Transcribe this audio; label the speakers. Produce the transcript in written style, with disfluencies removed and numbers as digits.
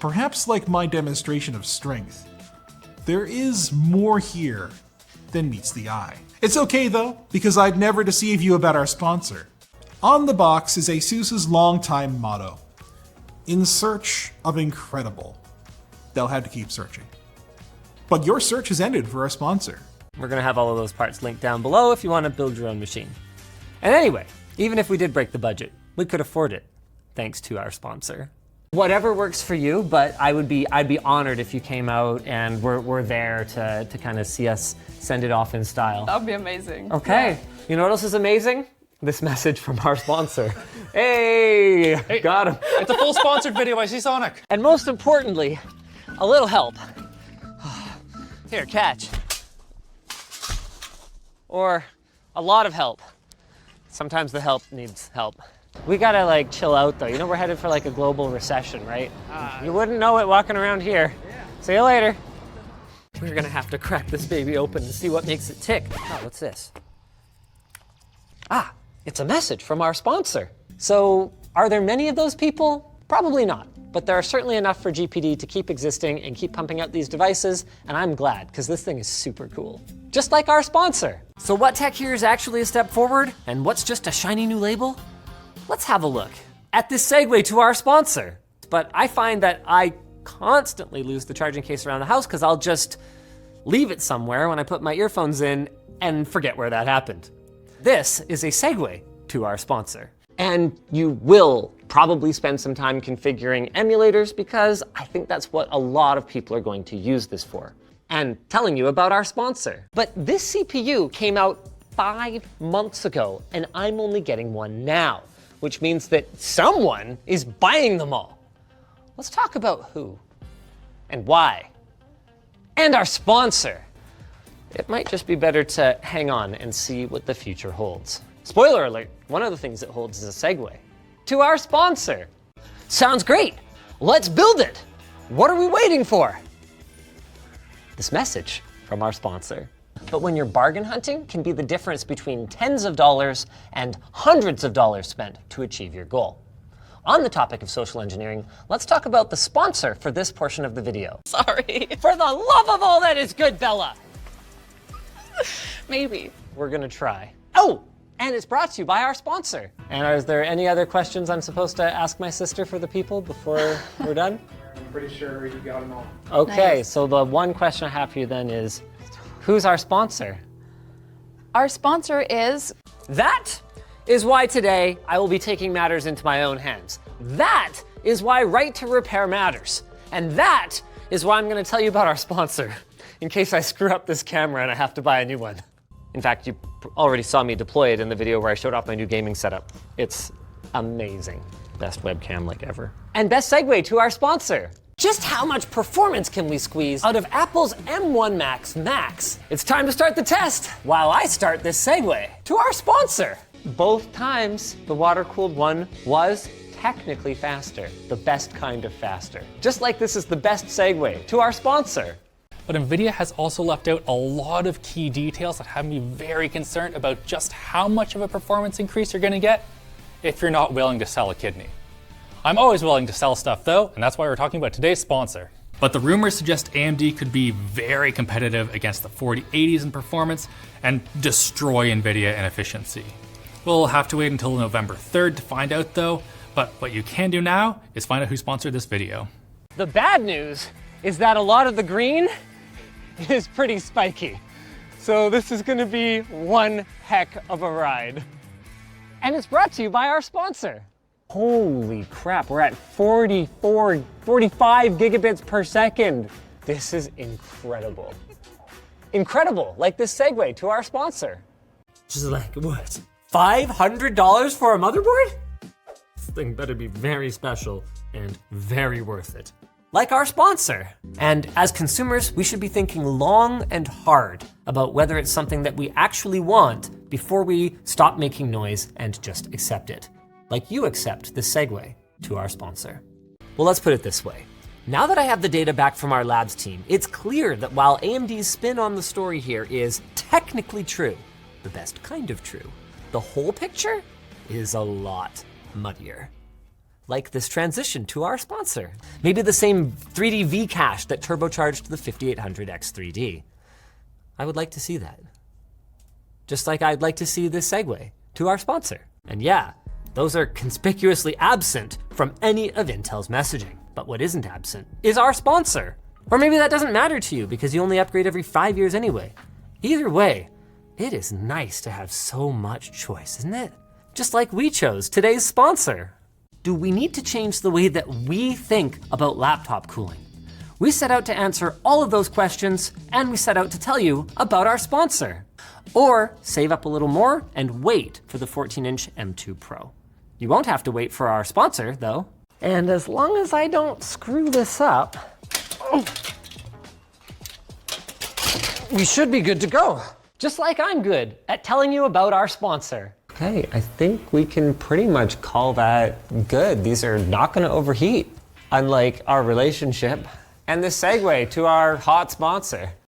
Speaker 1: perhaps like my demonstration of strength, there is more here than meets the eye. It's okay though, because I'd never deceive you about our sponsor. On the box is ASUS's longtime motto, in search of incredible. They'll have to keep searching. But your search has ended for our sponsor.
Speaker 2: We're gonna have all of those parts linked down below if you wanna build your own machine. And anyway, even if we did break the budget, we could afford it, thanks to our sponsor. Whatever works for you, but I'd be honored if you came out and we're there to kind of see us send it off in style.
Speaker 3: That would be amazing.
Speaker 2: Okay, yeah. You know what else is amazing? This message from our sponsor. Hey, got him.
Speaker 4: It's a full sponsored video, I see Sonic.
Speaker 2: And most importantly, a little help. Here, catch. Or a lot of help. Sometimes the help needs help. We gotta like chill out though. You know we're headed for like a global recession, right? You wouldn't know it walking around here. Yeah. See you later. We're gonna have to crack this baby open and see what makes it tick. Oh, what's this? Ah, it's a message from our sponsor. So are there many of those people? Probably not, but there are certainly enough for GPD to keep existing and keep pumping out these devices, and I'm glad, because this thing is super cool. Just like our sponsor. So what tech here is actually a step forward, and what's just a shiny new label? Let's have a look at this segue to our sponsor. But I find that I constantly lose the charging case around the house because I'll just leave it somewhere when I put my earphones in and forget where that happened. This is a segue to our sponsor. And you will probably spend some time configuring emulators because I think that's what a lot of people are going to use this for. And telling you about our sponsor. But this CPU came out 5 months ago and I'm only getting one now, which means that someone is buying them all. Let's talk about who and why and our sponsor. It might just be better to hang on and see what the future holds. Spoiler alert, one of the things it holds is a segue to our sponsor. Sounds great, let's build it. What are we waiting for? This message from our sponsor. But when you're bargain hunting can be the difference between tens of dollars and hundreds of dollars spent to achieve your goal. On the topic of social engineering, let's talk about the sponsor for this portion of the video.
Speaker 3: Sorry.
Speaker 2: For the love of all that is good, Bella.
Speaker 3: Maybe.
Speaker 2: We're gonna try. Oh, and it's brought to you by our sponsor. And is there any other questions I'm supposed to ask my sister for the people before we're done?
Speaker 4: I'm pretty sure you got them all.
Speaker 2: Okay,
Speaker 3: Nice.
Speaker 2: so the one question I have for you then is, who's our sponsor?
Speaker 3: Our sponsor is...
Speaker 2: That is why today I will be taking matters into my own hands. That is why right to repair matters. And that is why I'm gonna tell you about our sponsor, in case I screw up this camera and I have to buy a new one. In fact, you already saw me deploy it in the video where I showed off my new gaming setup. It's amazing. Best webcam like ever. And best segue to our sponsor. Just how much performance can we squeeze out of Apple's M1 Max Max? It's time to start the test while I start this segue to our sponsor. Both times, the water-cooled one was technically faster, the best kind of faster. Just like this is the best segue to our sponsor.
Speaker 4: But NVIDIA has also left out a lot of key details that have me very concerned about just how much of a performance increase you're gonna get if you're not willing to sell a kidney. I'm always willing to sell stuff though, and that's why we're talking about today's sponsor. But the rumors suggest AMD could be very competitive against the 4080s in performance and destroy NVIDIA in efficiency. We'll have to wait until November 3rd to find out though, but what you can do now is find out who sponsored this video.
Speaker 2: The bad news is that a lot of the green is pretty spiky. So this is gonna be one heck of a ride. And it's brought to you by our sponsor. Holy crap, we're at 45 gigabits per second. This is incredible. Incredible, like this segue to our sponsor. Just like, what? $500 for a motherboard? This thing better be very special and very worth it. Like our sponsor. And as consumers, we should be thinking long and hard about whether it's something that we actually want before we stop making noise and just accept it. Like you accept this segue to our sponsor. Well, let's put it this way. Now that I have the data back from our labs team, it's clear that while AMD's spin on the story here is technically true, the best kind of true, the whole picture is a lot muddier. like this transition to our sponsor. Maybe the same 3D V cache that turbocharged the 5800X 3D. I would like to see that. Just like I'd like to see this segue to our sponsor. And yeah, those are conspicuously absent from any of Intel's messaging. But what isn't absent is our sponsor. Or maybe that doesn't matter to you because you only upgrade every 5 years anyway. Either way, it is nice to have so much choice, isn't it? Just like we chose today's sponsor. Do we need to change the way that we think about laptop cooling? We set out to answer all of those questions, and we set out to tell you about our sponsor. Or save up a little more and wait for the 14-inch M2 Pro. You won't have to wait for our sponsor, though. And as long as I don't screw this up, we should be good to go. Just like I'm good at telling you about our sponsor. Okay, I think we can pretty much call that good. These are not gonna overheat, unlike our relationship and the segue to our hot sponsor.